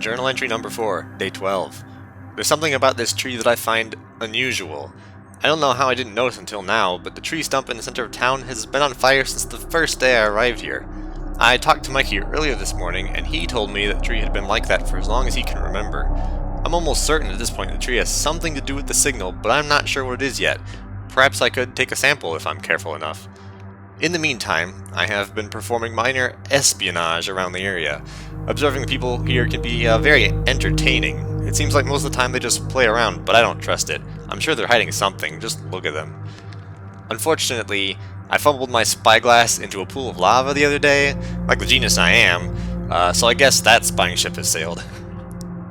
Journal entry number 4, day 12. There's something about this tree that I find unusual. I don't know how I didn't notice until now, but the tree stump in the center of town has been on fire since the first day I arrived here. I talked to Mikey earlier this morning, and he told me that the tree had been like that for as long as he can remember. I'm almost certain at this point the tree has something to do with the signal, but I'm not sure what it is yet. Perhaps I could take a sample if I'm careful enough. In the meantime, I have been performing minor espionage around the area. Observing people here can be very entertaining. It seems like most of the time they just play around, but I don't trust it. I'm sure they're hiding something, just look at them. Unfortunately, I fumbled my spyglass into a pool of lava the other day, like the genius I am, so I guess that spying ship has sailed.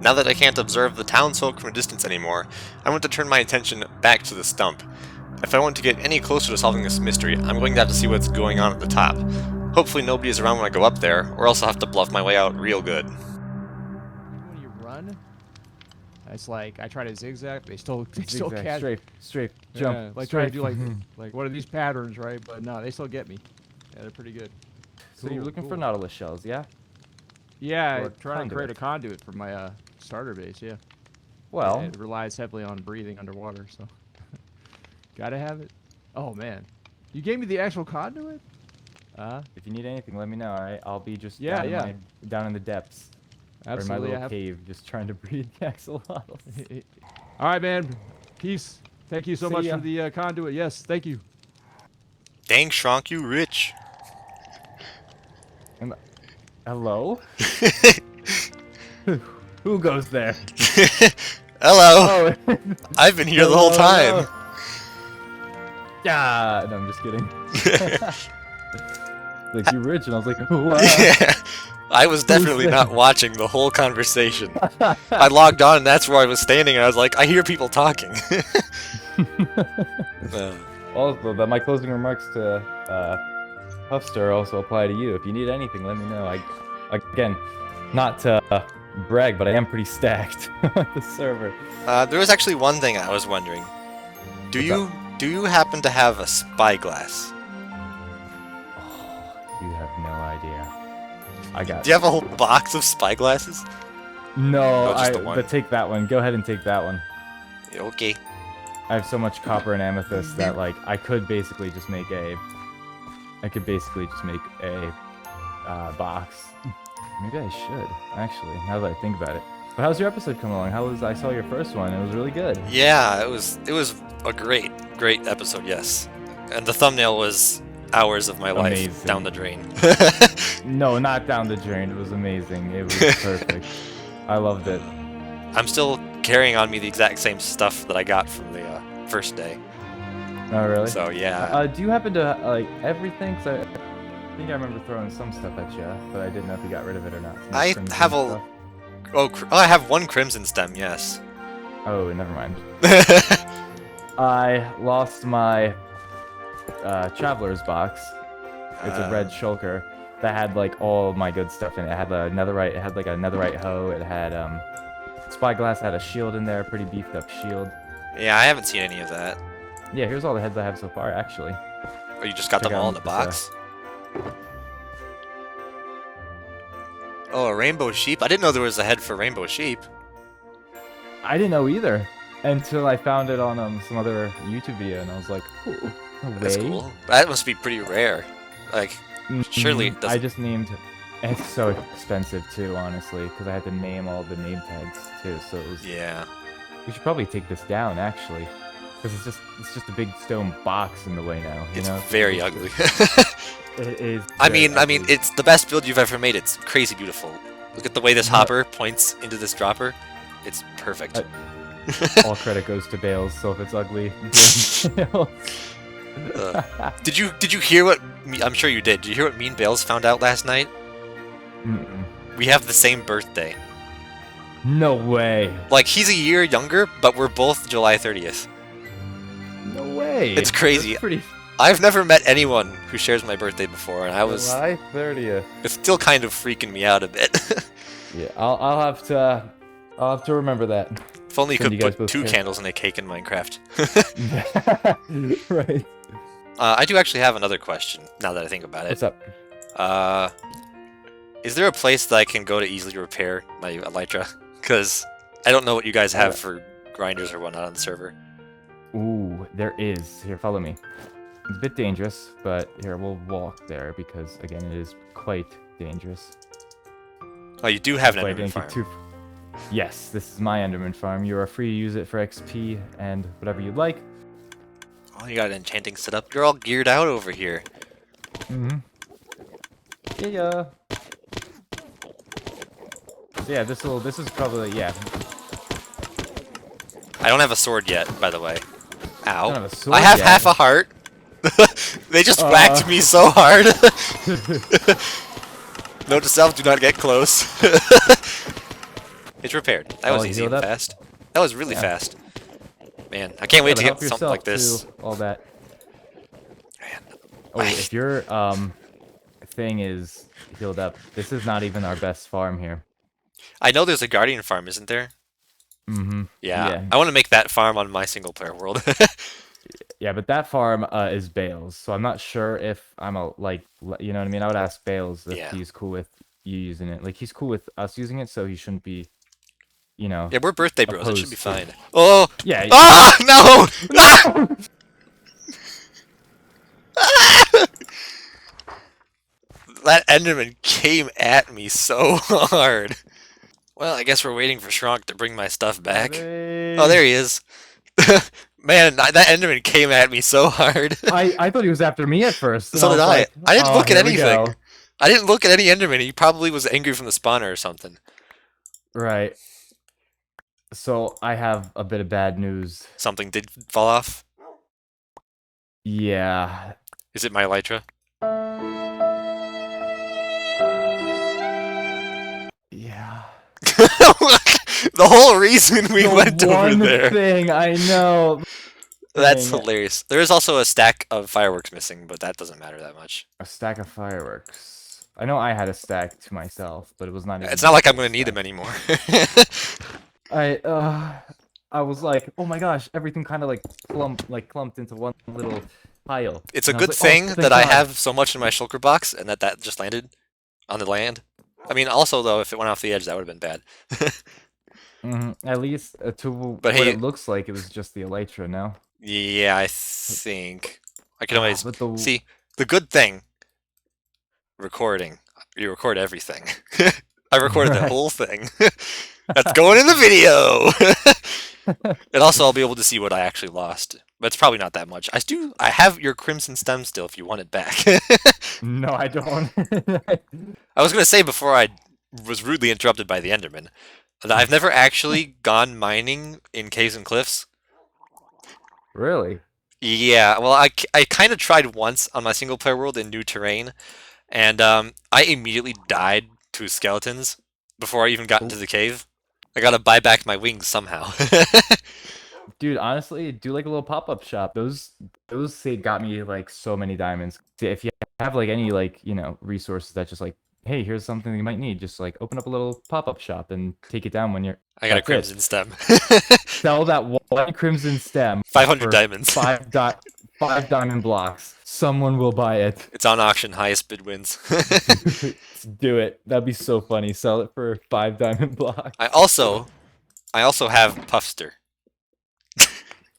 Now that I can't observe the townsfolk from a distance anymore, I want to turn my attention back to the stump. If I want to get any closer to solving this mystery, I'm going to have to see what's going on at the top. Hopefully nobody is around when I go up there, or else I'll have to bluff my way out real good. When you run, it's like I try to zigzag, they still Zigzag, catch. strafe, jump. Yeah, like strafe. try to do like one of these patterns, right? But no, they still get me. Yeah, they're pretty good. So you're looking for Nautilus shells, yeah? Yeah, Or I'm trying to create a conduit. conduit for my starter base. Yeah. Well, Yeah, it relies heavily on breathing underwater, so gotta have it. Oh man, you gave me the actual conduit. if you need anything, let me know. All right, I'll be just Yeah, down in the depths, or in my Absolutely, little cave, just trying to breed the axolotls. All right, man. Peace. Thank you so See much ya. for the conduit. Yes, thank you. Dang Shronk, you rich. Hello? Who goes there? Hello! Oh, I've been here the whole time! Yeah, no, I'm just kidding. Like, you rich, and I was like, what? Yeah, I was definitely not watching the whole conversation. I logged on and that's where I was standing and I was like, I hear people talking. Also, my closing remarks to Puffster also apply to you. If you need anything, let me know. Again, not to brag, but I am pretty stacked on the server. There was actually one thing I was wondering. Do you happen to have a spyglass? Oh, you have no idea. Do you have a whole box of spyglasses? No, just the one. but take that one. Go ahead and take that one. Okay. I have so much copper and amethyst that, like, I could basically just make a box. Maybe I should, actually, now that I think about it. But how's your episode coming along? I saw your first one. It was really good. Yeah, it was a great episode, yes. And the thumbnail was hours of my life Amazing. down the drain. No, not down the drain. It was amazing. It was perfect. I loved it. I'm still carrying on me the exact same stuff that I got from the first day. Oh, really? So yeah. Do you happen to like everything? 'Cause I think I remember throwing some stuff at you, but I didn't know if you got rid of it or not. Some I crimson have stuff. I have one crimson stem, yes. Oh, never mind. I lost my traveler's box. It's a red shulker that had like all my good stuff in it. It had a netherite. It had like a netherite hoe. It had spyglass. Had a shield in there, pretty beefed up shield. Yeah, I haven't seen any of that. Yeah, here's all the heads I have so far, actually. Oh, you just got Check them all out in the this, box? Oh, a rainbow sheep? I didn't know there was a head for rainbow sheep. I didn't know either until I found it on some other YouTube video, and I was like, "Ooh, no That's way." cool. That must be pretty rare. Like, surely it I doesn't... just named. It's so expensive too, honestly, because I had to name all the name tags too. So it was. Yeah. We should probably take this down, actually, because it's just a big stone box in the way now. You It's know? very ugly. It is. I very mean, ugly. it's the best build you've ever made. It's crazy beautiful. Look at the way this hopper points into this dropper. It's perfect. All credit goes to Bales, so if it's ugly. Did you hear what... I'm sure you did. Did you hear what Mean Bales found out last night? Mm-mm. We have the same birthday. No way. Like, he's a year younger, but we're both July 30th. No way. It's crazy. That's pretty. I've never met anyone who shares my birthday before, and I was... July 30th. It's still kind of freaking me out a bit. Yeah, I'll have to remember that. If only you When could you guys put both 2 care. candles in a cake in Minecraft. Right. I do actually have another question, now that I think about it. What's up? Is there a place that I can go to easily repair my Elytra? Because I don't know what you guys have for grinders or whatnot on the server. Ooh, there is. Here, follow me. It's a bit dangerous, but here, we'll walk there because, again, it is quite dangerous. Oh, you do have an Quite Enderman farm. Yes, this is my Enderman farm. You are free to use it for XP and whatever you'd like. Oh, you got an enchanting set up. You're all geared out over here. Mm-hmm. Yeah. Yeah, this is probably, yeah. I don't have a sword yet, by the way. Ow. Don't have a sword I have yet. half a heart. They just whacked me so hard. Note to self, do not get close. It's repaired. That was easy and fast. That was really fast. Man, I can't wait to get something like this. All that. Man. Oh, if your thing is healed up, this is not even our best farm here. I know there's a guardian farm, isn't there? Mm-hmm. Yeah. I want to make that farm on my single player world. Yeah, but that farm is Bales, so I'm not sure if I'm you know what I mean? I would ask Bales if he's cool with you using it. Like, he's cool with us using it, so he shouldn't be, you know. Yeah, we're birthday bros. It should be fine. Oh! Yeah. Ah! No! Ah! That Enderman came at me so hard. Well, I guess we're waiting for Shrunk to bring my stuff back. Oh, there he is. Man, that Enderman came at me so hard. I thought he was after me at first. So did I. Like, I didn't look at anything. Go. I didn't look at any Enderman. He probably was angry from the spawner or something. Right. So I have a bit of bad news. Something did fall off? Yeah. Is it my Elytra? Yeah. The whole reason we went over there. One thing, I know. That's hilarious. There is also a stack of fireworks missing, but that doesn't matter that much. A stack of fireworks. I know I had a stack to myself, but it was not. It's not like I'm going to need them anymore. I was like, oh my gosh, everything kind of like clumped into one little pile. It's a good thing that I have so much in my shulker box, and that just landed on the land. I mean, also though, if it went off the edge, that would have been bad. At least to but what it looks like, it was just the Elytra, no? Yeah, I think I can always see the good thing. Recording, you record everything. I recorded the whole thing. That's going in the video. And also, I'll be able to see what I actually lost, but it's probably not that much. I have your crimson stem still, if you want it back. No, I don't. I was gonna say before I was rudely interrupted by the Enderman that I've never actually gone mining in caves and cliffs. Really? Yeah, well, I kind of tried once on my single player world in new terrain, and I immediately died to skeletons before I even got into the cave. I gotta buy back my wings somehow. Dude, honestly, do like a little pop-up shop. Those got me like so many diamonds. If you have like any like, you know, resources that just like, hey, here's something you might need, just like open up a little pop-up shop and take it down when you're. I got a crimson stem. Sell that one crimson stem. 500 diamonds. 5 diamond blocks. Someone will buy it. It's on auction. Highest bid wins. Do it. That'd be so funny. Sell it for 5 diamond blocks. I also have Puffster.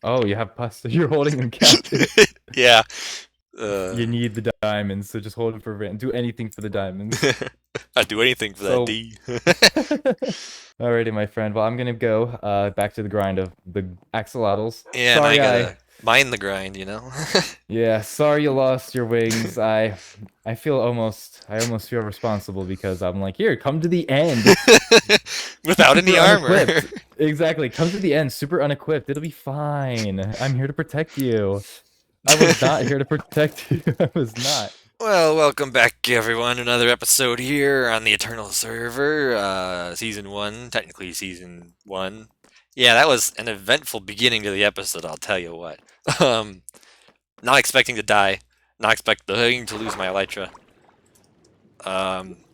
Oh, you have Puffster. You're holding him captive. Yeah. You need the diamonds, so just hold him for rent. Do anything for the diamonds. I'd do anything for that D. Alrighty, my friend. Well, I'm gonna go back to the grind of the axolotls. Yeah, sorry, and I gotta mind the grind, you know. Yeah, sorry you lost your wings. I almost feel responsible because I'm like, here, come to the end. Without any armor. Exactly. Come to the end, super unequipped. It'll be fine. I'm here to protect you. I was not here to protect you. I was not. Well, welcome back, everyone. Another episode here on the Eternal server, Season 1, technically Season 1. Yeah, that was an eventful beginning to the episode, I'll tell you what. Not expecting to die, not expecting to lose my Elytra.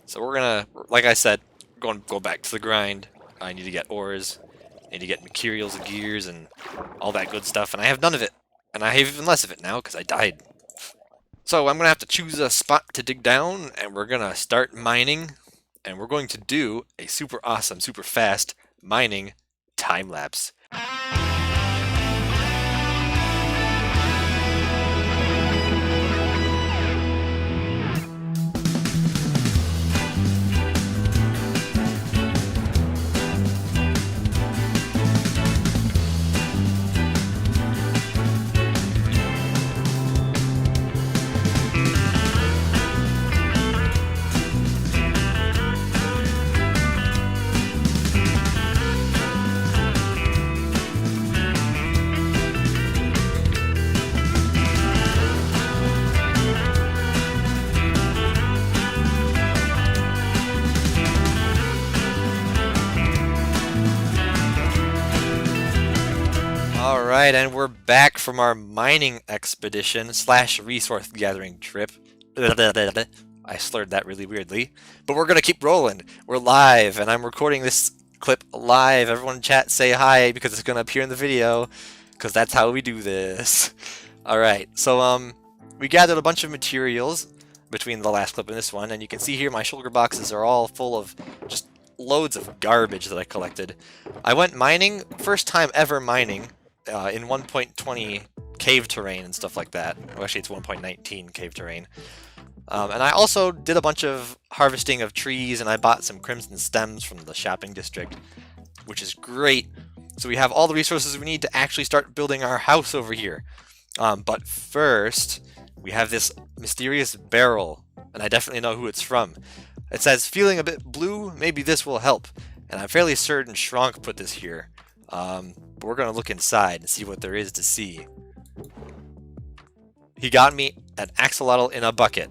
So we're gonna, like I said, go back to the grind. I need to get ores, I need to get materials and gears and all that good stuff, and I have none of it. And I have even less of it now, because I died. So I'm going to have to choose a spot to dig down, and we're going to start mining. and we're going to do a super awesome, super fast mining time lapse. Alright, and we're back from our mining expedition / resource gathering trip. I slurred that really weirdly. But we're gonna keep rolling. We're live, and I'm recording this clip live. Everyone in chat say hi, because it's gonna appear in the video, because that's how we do this. Alright, so we gathered a bunch of materials between the last clip and this one, and you can see here my shulker boxes are all full of just loads of garbage that I collected. I went mining, first time ever mining, in 1.20 cave terrain and stuff like that. Well, actually, it's 1.19 cave terrain. And I also did a bunch of harvesting of trees, and I bought some crimson stems from the shopping district, which is great. So we have all the resources we need to actually start building our house over here. But first, we have this mysterious barrel, and I definitely know who it's from. It says, feeling a bit blue, maybe this will help. And I'm fairly certain Shrunk put this here. But we're gonna look inside and see what there is to see. He got me an axolotl in a bucket.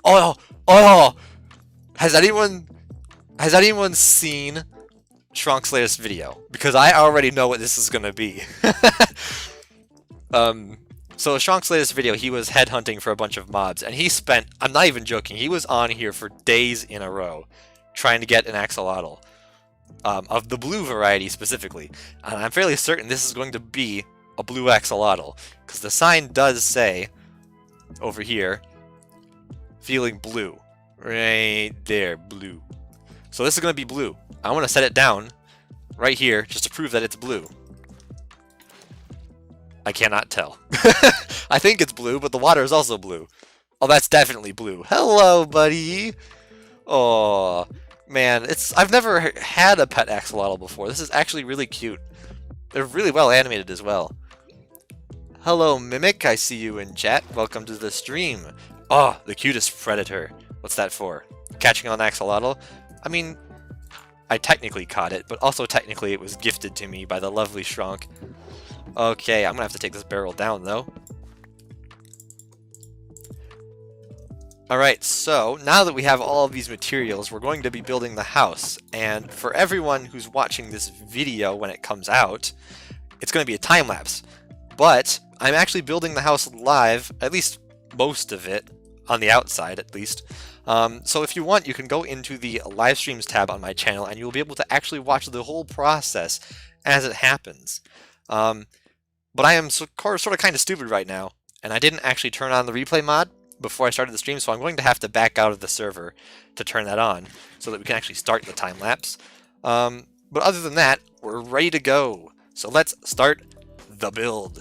Oh! Has anyone seen Shrunk's latest video? Because I already know what this is gonna be. So Shrunk's latest video, he was headhunting for a bunch of mobs, and he spent, I'm not even joking, he was on here for days in a row trying to get an axolotl. Of the blue variety specifically. And I'm fairly certain this is going to be a blue axolotl, because the sign does say, over here, feeling blue. Right there, blue. So this is going to be blue. I want to set it down right here just to prove that it's blue. I cannot tell. I think it's blue, but the water is also blue. Oh, that's definitely blue. Hello, buddy! Oh, man, I've never had a pet axolotl before. This is actually really cute. They're really well animated as well. Hello, Mimic. I see you in chat. Welcome to the stream. Oh, the cutest predator. What's that for? Catching an axolotl? I mean, I technically caught it, but also technically it was gifted to me by the lovely Shrunk. Okay, I'm gonna have to take this barrel down, though. Alright, so now that we have all of these materials, we're going to be building the house. And for everyone who's watching this video when it comes out, it's going to be a time lapse. But I'm actually building the house live, at least most of it, on the outside at least. So if you want, you can go into the live streams tab on my channel, and you'll be able to actually watch the whole process as it happens. But I am sort of kind of stupid right now, and I didn't actually turn on the replay mod before I started the stream, so I'm going to have to back out of the server to turn that on so that we can actually start the time lapse. But other than that, we're ready to go. So let's start the build.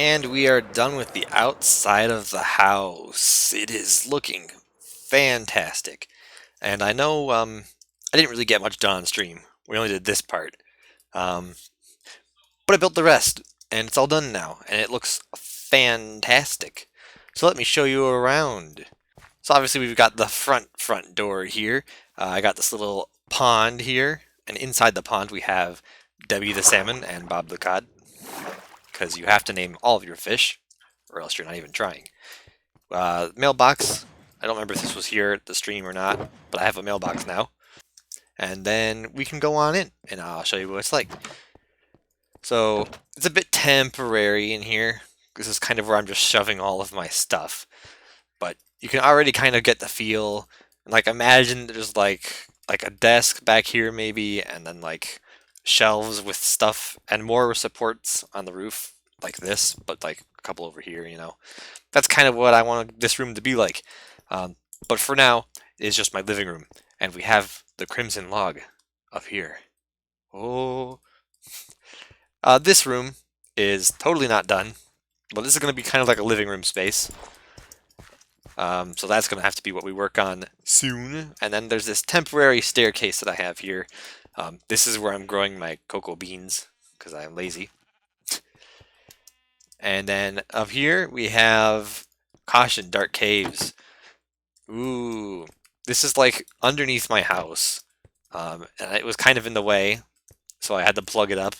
And we are done with the outside of the house. It is looking fantastic. And I know I didn't really get much done on stream. We only did this part. Um, but I built the rest, and it's all done now, and it looks fantastic. So let me show you around. So obviously we've got the front door here. I got this little pond here, and inside the pond we have Debbie the salmon and Bob the cod, because you have to name all of your fish, or else you're not even trying. Mailbox. I don't remember if this was here at the stream or not, but I have a mailbox now. And then we can go on in, and I'll show you what it's like. So it's a bit temporary in here. This is kind of where I'm just shoving all of my stuff. But you can already kind of get the feel. Like imagine there's like a desk back here maybe, and then like shelves with stuff and more supports on the roof like this, but like a couple over here, you know. That's kind of what I want this room to be like. But for now, it is just my living room, and we have the crimson log up here. Oh. This room is totally not done, but this is going to be kind of like a living room space. So that's going to have to be what we work on soon. And then there's this temporary staircase that I have here. This is where I'm growing my cocoa beans, because I'm lazy. And then up here we have caution, dark caves. Ooh, this is like underneath my house. And it was kind of in the way, so I had to plug it up.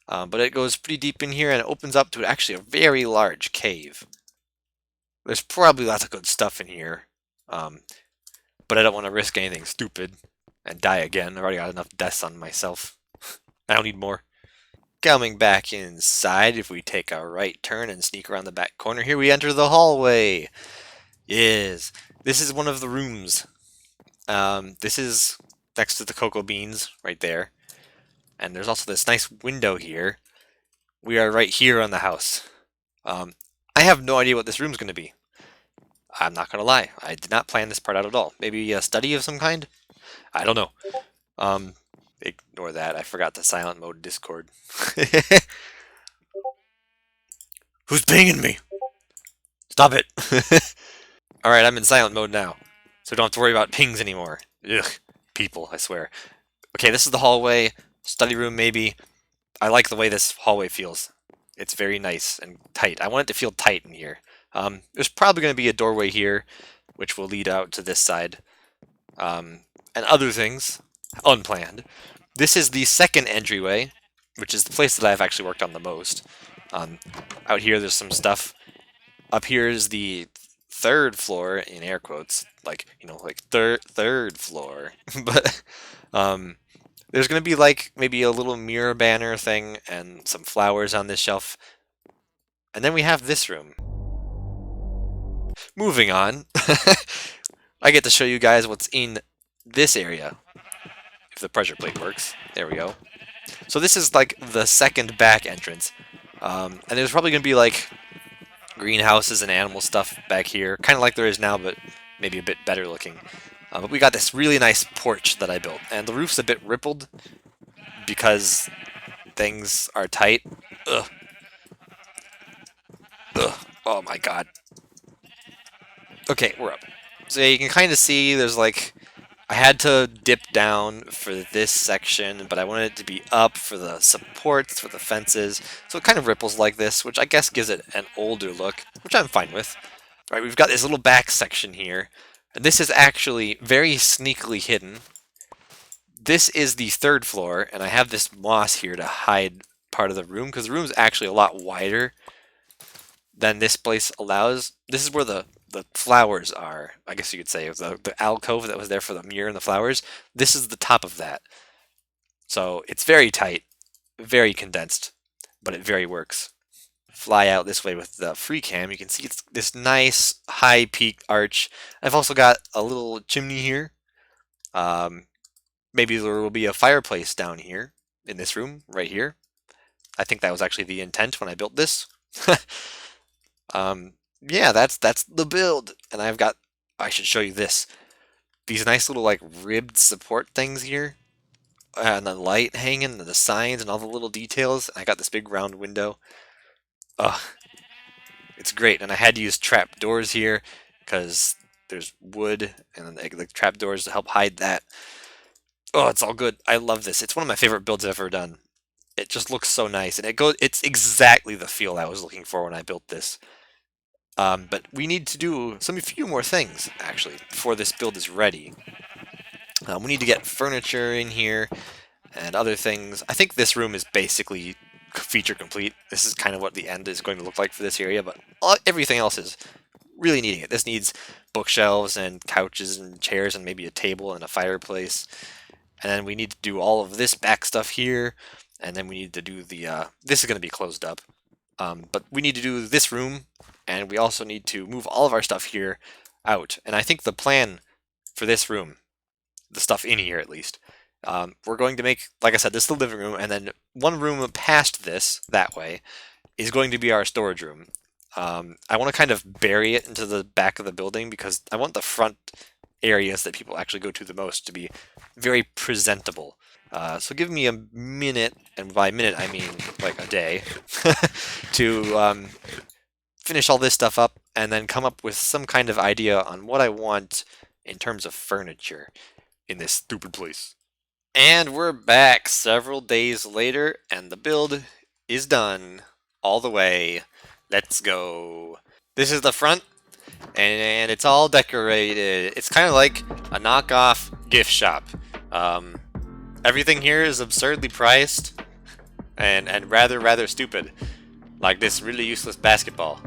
But it goes pretty deep in here and it opens up to actually a very large cave. There's probably lots of good stuff in here, but I don't want to risk anything stupid and die again. I've already got enough deaths on myself. I don't need more. Coming back inside, if we take a right turn and sneak around the back corner here, we enter the hallway. Yes, this is one of the rooms. This is next to the cocoa beans right there. And there's also this nice window here. We are right here on the house. I have no idea what this room's going to be. I'm not going to lie. I did not plan this part out at all. Maybe a study of some kind? I don't know. Ignore that. I forgot the silent mode Discord. Who's pinging me? Stop it. Alright, I'm in silent mode now. So don't have to worry about pings anymore. Ugh. People, I swear. Okay, this is the hallway. Study room, maybe. I like the way this hallway feels. It's very nice and tight. I want it to feel tight in here. There's probably going to be a doorway here, which will lead out to this side. And other things, unplanned. This is the second entryway, which is the place that I've actually worked on the most. Out here, there's some stuff. Up here is the third floor, in air quotes, like, you know, like third floor. But, there's going to be like maybe a little mirror banner thing and some flowers on this shelf. And then we have this room. Moving on. I get to show you guys what's in this area. If the pressure plate works. There we go. So this is like the second back entrance. And there's probably going to be like greenhouses and animal stuff back here. Kind of like there is now, but maybe a bit better looking. But we got this really nice porch that I built, and the roof's a bit rippled because things are tight. Ugh. Ugh. Oh my god. Okay, we're up. So yeah, you can kind of see there's like, I had to dip down for this section, but I wanted it to be up for the supports, for the fences, so it kind of ripples like this, which I guess gives it an older look, which I'm fine with. Alright, we've got this little back section here. And this is actually very sneakily hidden. This is the third floor, and I have this moss here to hide part of the room, because the room's actually a lot wider than this place allows. This is where the flowers are, I guess you could say. The alcove that was there for the mirror and the flowers. This is the top of that. So it's very tight, very condensed, but it very works. Fly out this way with the free cam, you can see it's this nice high peaked arch. I've also got a little chimney here. Maybe there will be a fireplace down here in this room right here. I think that was actually the intent when I built this. Yeah, that's the build. And I should show you this. These nice little like ribbed support things here. And the light hanging and the signs and all the little details. I got this big round window. Ugh, it's great. And I had to use trap doors here because there's wood and then the trap doors to help hide that. Oh, it's all good. I love this. It's one of my favorite builds I've ever done. It just looks so nice, and it's exactly the feel I was looking for when I built this. But we need to do a few more things, actually, before this build is ready. We need to get furniture in here and other things. I think this room is basically feature complete. This is kind of what the end is going to look like for this area, but everything else is really needing it. This needs bookshelves and couches and chairs and maybe a table and a fireplace. And then we need to do all of this back stuff here. And then we need to do the, this is going to be closed up. But we need to do this room, and we also need to move all of our stuff here out. And I think the plan for this room, the stuff in here at least, we're going to make, like I said, this is the living room, and then one room past this, that way, is going to be our storage room. I want to kind of bury it into the back of the building because I want the front areas that people actually go to the most to be very presentable. So give me a minute, and by minute I mean like a day, to finish all this stuff up and then come up with some kind of idea on what I want in terms of furniture in this stupid place. And we're back several days later, and the build is done all the way. Let's go. This is the front, and it's all decorated. It's kind of like a knockoff gift shop. Everything here is absurdly priced and rather stupid. Like this really useless basketball.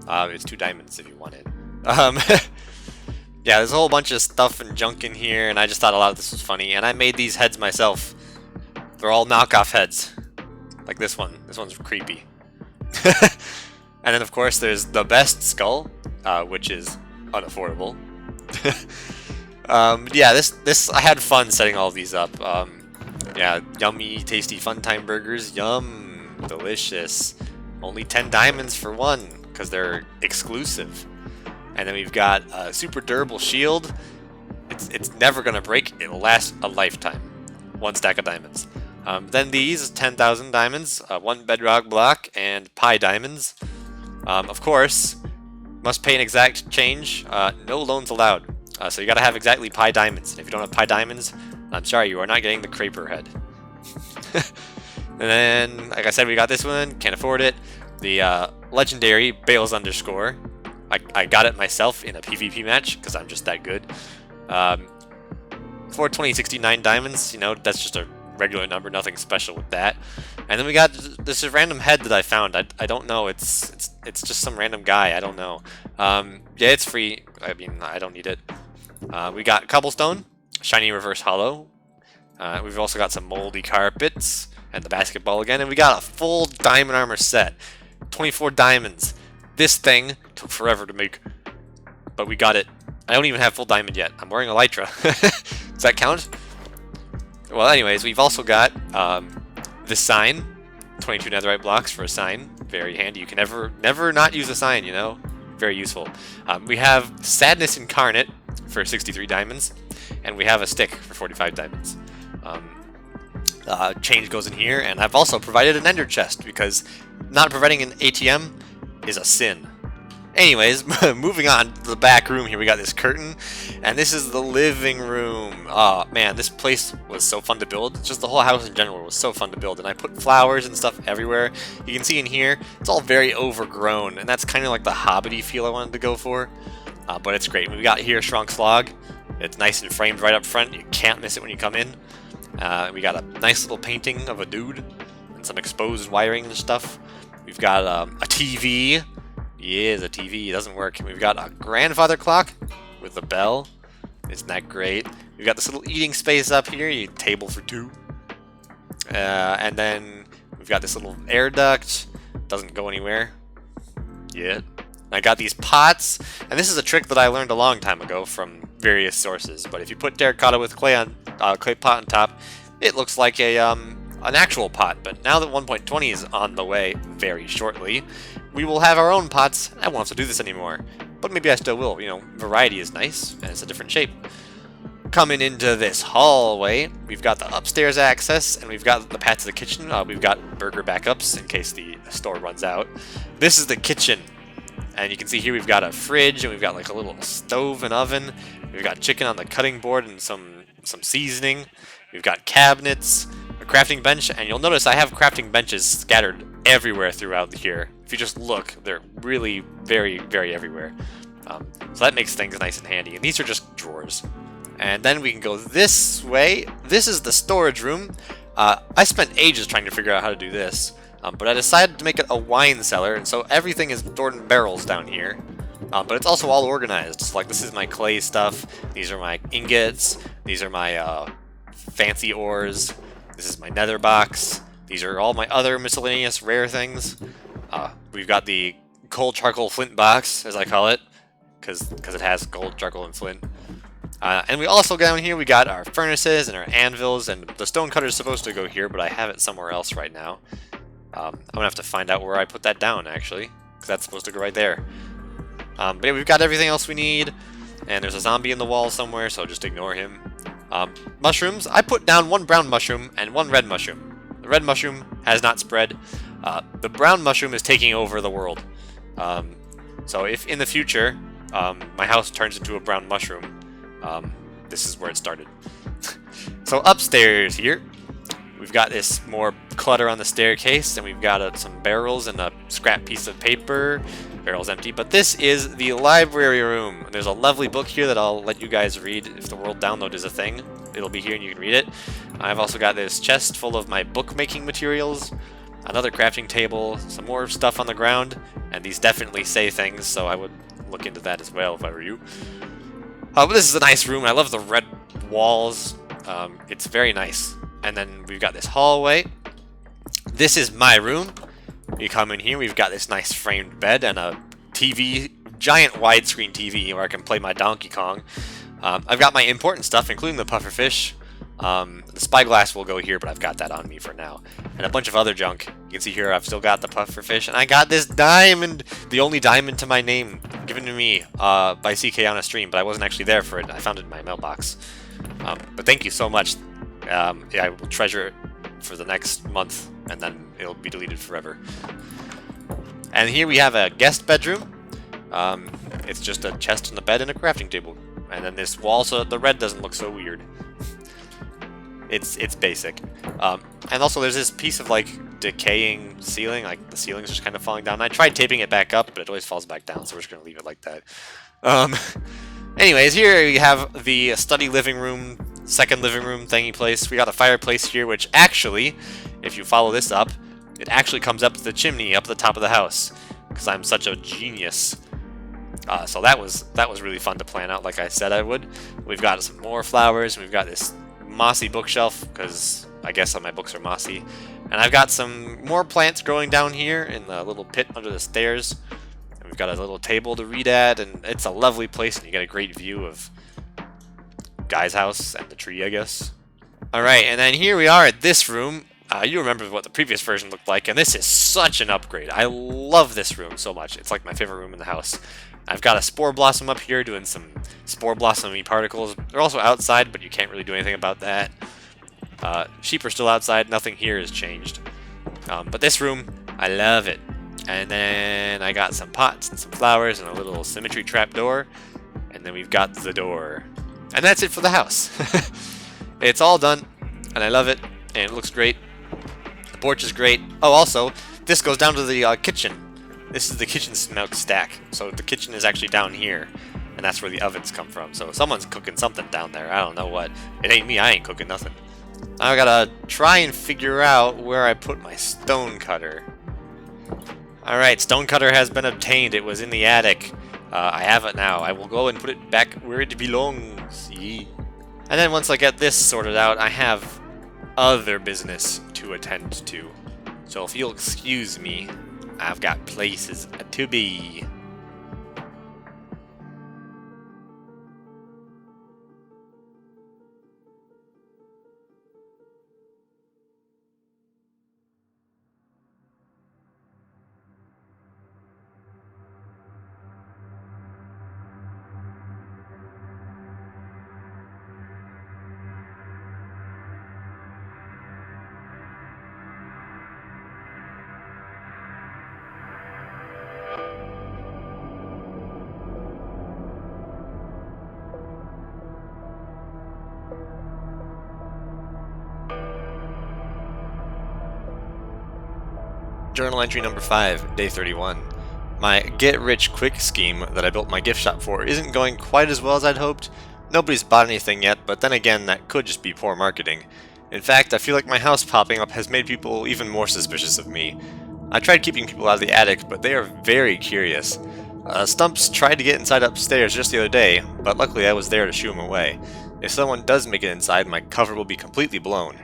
It's 2 diamonds if you want it. Yeah, there's a whole bunch of stuff and junk in here, and I just thought a lot of this was funny, and I made these heads myself. They're all knockoff heads. Like this one. This one's creepy. And then, of course, there's the best skull, which is unaffordable. Yeah, this I had fun setting all of these up. Yeah, yummy, tasty, fun time burgers. Yum, delicious. Only 10 diamonds for one, because they're exclusive. And then we've got a super durable shield. It's never gonna break. It will last a lifetime. 1 stack of diamonds. Then these 10,000 diamonds, 1 bedrock block, and pi diamonds. Of course, must pay an exact change. No loans allowed. So you gotta have exactly pi diamonds. And if you don't have pi diamonds, I'm sorry, you are not getting the Craper head. And then, like I said, we got this one. Can't afford it. The legendary Bales underscore. I got it myself in a PvP match because I'm just that good. 42069 diamonds. You know, that's just a regular number. Nothing special with that. And then we got this random head that I found. I don't know. It's just some random guy. I don't know. Yeah, it's free. I mean, I don't need it. We got cobblestone, shiny reverse hollow. We've also got some moldy carpets and the basketball again, and we got a full diamond armor set. 24 diamonds. This thing took forever to make, but we got it. I don't even have full diamond yet. I'm wearing Elytra. Does that count? Well, anyways, we've also got this sign. 22 netherite blocks for a sign. Very handy. You can never not use a sign, you know? Very useful. We have Sadness Incarnate for 63 diamonds, and we have a stick for 45 diamonds. Change goes in here, and I've also provided an ender chest because not providing an ATM is a sin. Anyways, moving on to the back room here, we got this curtain, and this is the living room. Oh man, this place was so fun to build. Just the whole house in general was so fun to build, and I put flowers and stuff everywhere. You can see in here, it's all very overgrown, and that's kind of like the hobbity feel I wanted to go for. But it's great. We got here Shrunk Slog. It's nice and framed right up front. You can't miss it when you come in. We got a nice little painting of a dude and some exposed wiring and stuff. We've got a TV. Yeah, the TV doesn't work. We've got a grandfather clock with a bell. Isn't that great? We've got this little eating space up here. You table for 2. And then we've got this little air duct. Doesn't go anywhere yet. I got these pots, and this is a trick that I learned a long time ago from various sources. But if you put terracotta with clay pot on top, it looks like a an actual pot. But now that 1.20 is on the way very shortly, we will have our own pots. I won't have to do this anymore, but maybe I still will. You know, variety is nice, and it's a different shape. Coming into this hallway, we've got the upstairs access, and we've got the path to the kitchen. We've got burger backups in case the store runs out. This is the kitchen, and you can see here we've got a fridge, and we've got like a little stove and oven. We've got chicken on the cutting board and some seasoning. We've got cabinets, a crafting bench, and you'll notice I have crafting benches scattered everywhere throughout here. If you just look, they're really very, very everywhere. So that makes things nice and handy. And these are just drawers. And then we can go this way. This is the storage room. I spent ages trying to figure out how to do this, but I decided to make it a wine cellar, and so everything is stored in barrels down here. But it's also all organized. So, like, this is my clay stuff. These are my ingots. These are my fancy ores. This is my nether box. These are all my other miscellaneous rare things. We've got the coal charcoal flint box, as I call it, because it has gold, charcoal, and flint. And we also down here, we got our furnaces and our anvils, and the stone cutter is supposed to go here, but I have it somewhere else right now. I'm going to have to find out where I put that down, actually, because that's supposed to go right there. But yeah, we've got everything else we need, and there's a zombie in the wall somewhere, so just ignore him. Mushrooms, I put down one brown mushroom and one red mushroom. The red mushroom has not spread. The brown mushroom is taking over the world. So if in the future my house turns into a brown mushroom, this is where it started. So upstairs here, we've got this more clutter on the staircase, and we've got some barrels and a scrap piece of paper. Barrel's empty, but this is the library room. There's a lovely book here that I'll let you guys read if the world download is a thing. It'll be here and you can read it. I've also got this chest full of my bookmaking materials, another crafting table, some more stuff on the ground, and these definitely say things, so I would look into that as well if I were you. But this is a nice room. I love the red walls. It's very nice. And then we've got this hallway. This is my room. You come in here, we've got this nice framed bed and a TV, giant widescreen TV where I can play my Donkey Kong. I've got my important stuff, including the pufferfish. The spyglass will go here, but I've got that on me for now. And a bunch of other junk. You can see here I've still got the pufferfish, and I got this diamond, the only diamond to my name, given to me by CK on a stream, but I wasn't actually there for it. I found it in my mailbox. But thank you so much. Yeah, I will treasure it for the next month, and then it'll be deleted forever. And here we have a guest bedroom. It's just a chest on the bed and a crafting table. And then this wall, so the red doesn't look so weird. It's basic. And also there's this piece of like decaying ceiling, like the ceiling's just kind of falling down. I tried taping it back up, but it always falls back down, so we're just gonna leave it like that. Anyways, here we have the study living room, second living room thingy place. We got a fireplace here, which actually, if you follow this up, it actually comes up to the chimney up the top of the house, because I'm such a genius. So that was really fun to plan out, like I said I would. We've got some more flowers. We've got this mossy bookshelf, because I guess all my books are mossy. And I've got some more plants growing down here in the little pit under the stairs. And we've got a little table to read at, and it's a lovely place, and you get a great view of Guy's house and the tree, I guess. Alright, and then here we are at this room. You remember what the previous version looked like, and this is such an upgrade. I love this room so much. It's like my favorite room in the house. I've got a spore blossom up here doing some spore blossomy particles. They're also outside, but you can't really do anything about that. Sheep are still outside. Nothing here has changed. But this room, I love it. And then I got some pots and some flowers and a little symmetry trap door. And then we've got the door. And that's it for the house. It's all done, and I love it, and it looks great. The porch is great. Oh, also, this goes down to the kitchen. This is the kitchen smokestack. So the kitchen is actually down here, and that's where the ovens come from. So someone's cooking something down there. I don't know what. It ain't me. I ain't cooking nothing. I gotta try and figure out where I put my stone cutter. Alright, stone cutter has been obtained. It was in the attic. I have it now. I will go and put it back where it belongs. Yeah. And then once I get this sorted out, I have other business to attend to. So if you'll excuse me, I've got places to be. Journal entry number 5, day 31. My get-rich-quick scheme that I built my gift shop for isn't going quite as well as I'd hoped. Nobody's bought anything yet, but then again, that could just be poor marketing. In fact, I feel like my house popping up has made people even more suspicious of me. I tried keeping people out of the attic, but they are very curious. Stumps tried to get inside upstairs just the other day, but luckily I was there to shoo him away. If someone does make it inside, my cover will be completely blown.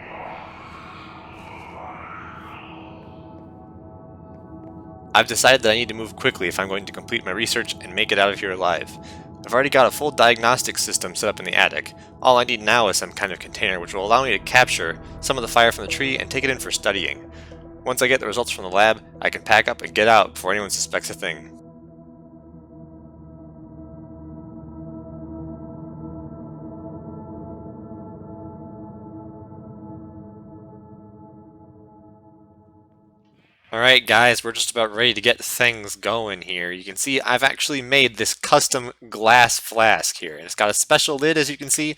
I've decided that I need to move quickly if I'm going to complete my research and make it out of here alive. I've already got a full diagnostic system set up in the attic. All I need now is some kind of container which will allow me to capture some of the fire from the tree and take it in for studying. Once I get the results from the lab, I can pack up and get out before anyone suspects a thing. Alright guys, we're just about ready to get things going here. You can see I've actually made this custom glass flask here. And it's got a special lid, as you can see.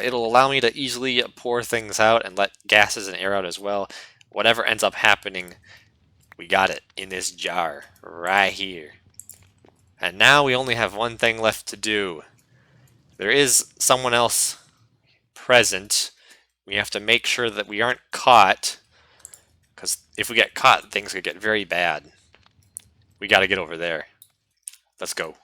It'll allow me to easily pour things out and let gases and air out as well. Whatever ends up happening, we got it in this jar right here. And now we only have one thing left to do. There is someone else present. We have to make sure that we aren't caught. Because if we get caught, things could get very bad. We gotta get over there. Let's go.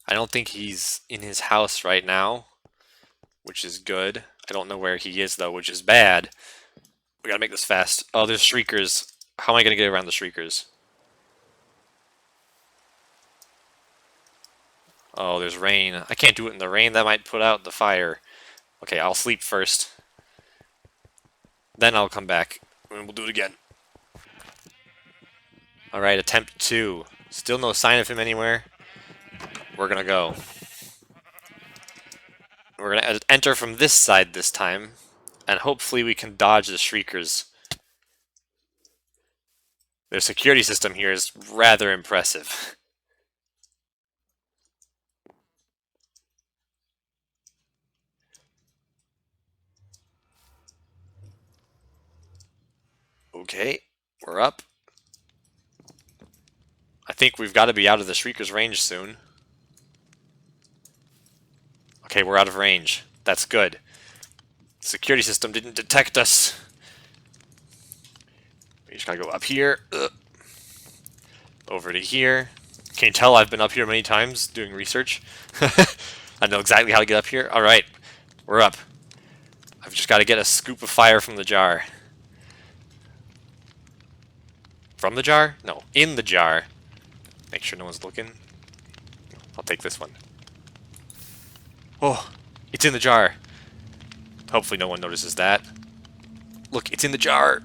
I don't think he's in his house right now, which is good. I don't know where he is, though, which is bad. We gotta make this fast. Oh, there's shriekers. How am I gonna get around the shriekers? Oh, there's rain. I can't do it in the rain. That might put out the fire. Okay, I'll sleep first. Then I'll come back, and we'll do it again. Alright, attempt 2. Still no sign of him anywhere. We're gonna go. We're gonna enter from this side this time, and hopefully we can dodge the shriekers. Their security system here is rather impressive. Okay, we're up. I think we've got to be out of the Shrieker's range soon. Okay, we're out of range. That's good. The security system didn't detect us. We just gotta go up here. Over to here. Can you tell I've been up here many times doing research? I know exactly how to get up here. Alright, we're up. I've just got to get a scoop of fire from the jar. From the jar? No, in the jar. Make sure no one's looking. I'll take this one. Oh, it's in the jar. Hopefully no one notices that. Look, it's in the jar.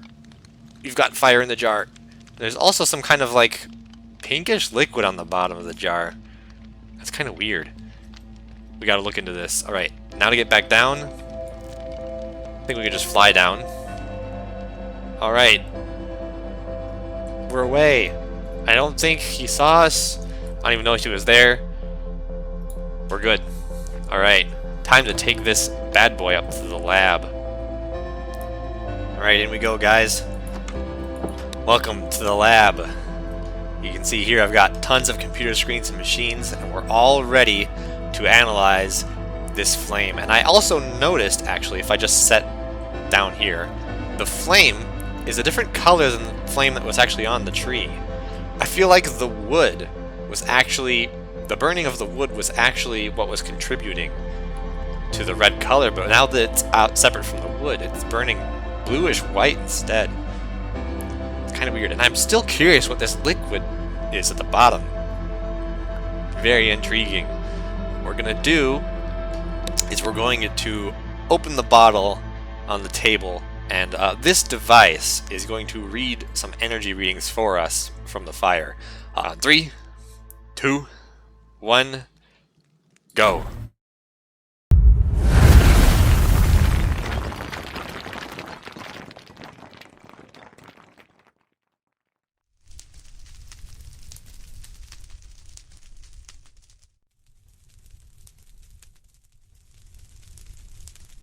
You've got fire in the jar. There's also some kind of like pinkish liquid on the bottom of the jar. That's kind of weird. We gotta look into this. Alright, now to get back down. I think we could just fly down. Alright. We're away. I don't think he saw us. I don't even know if he was there. We're good. Alright. Time to take this bad boy up to the lab. Alright, in we go, guys. Welcome to the lab. You can see here I've got tons of computer screens and machines, and we're all ready to analyze this flame. And I also noticed, actually, if I just set down here, the flame is a different color than the flame that was actually on the tree. I feel like the wood was actually, the burning of the wood was actually what was contributing to the red color, but now that it's out separate from the wood, it's burning bluish white instead. It's kind of weird, and I'm still curious what this liquid is at the bottom. Very intriguing. What we're gonna do is we're going to open the bottle on the table, and this device is going to read some energy readings for us from the fire. 3, 2, 1, go.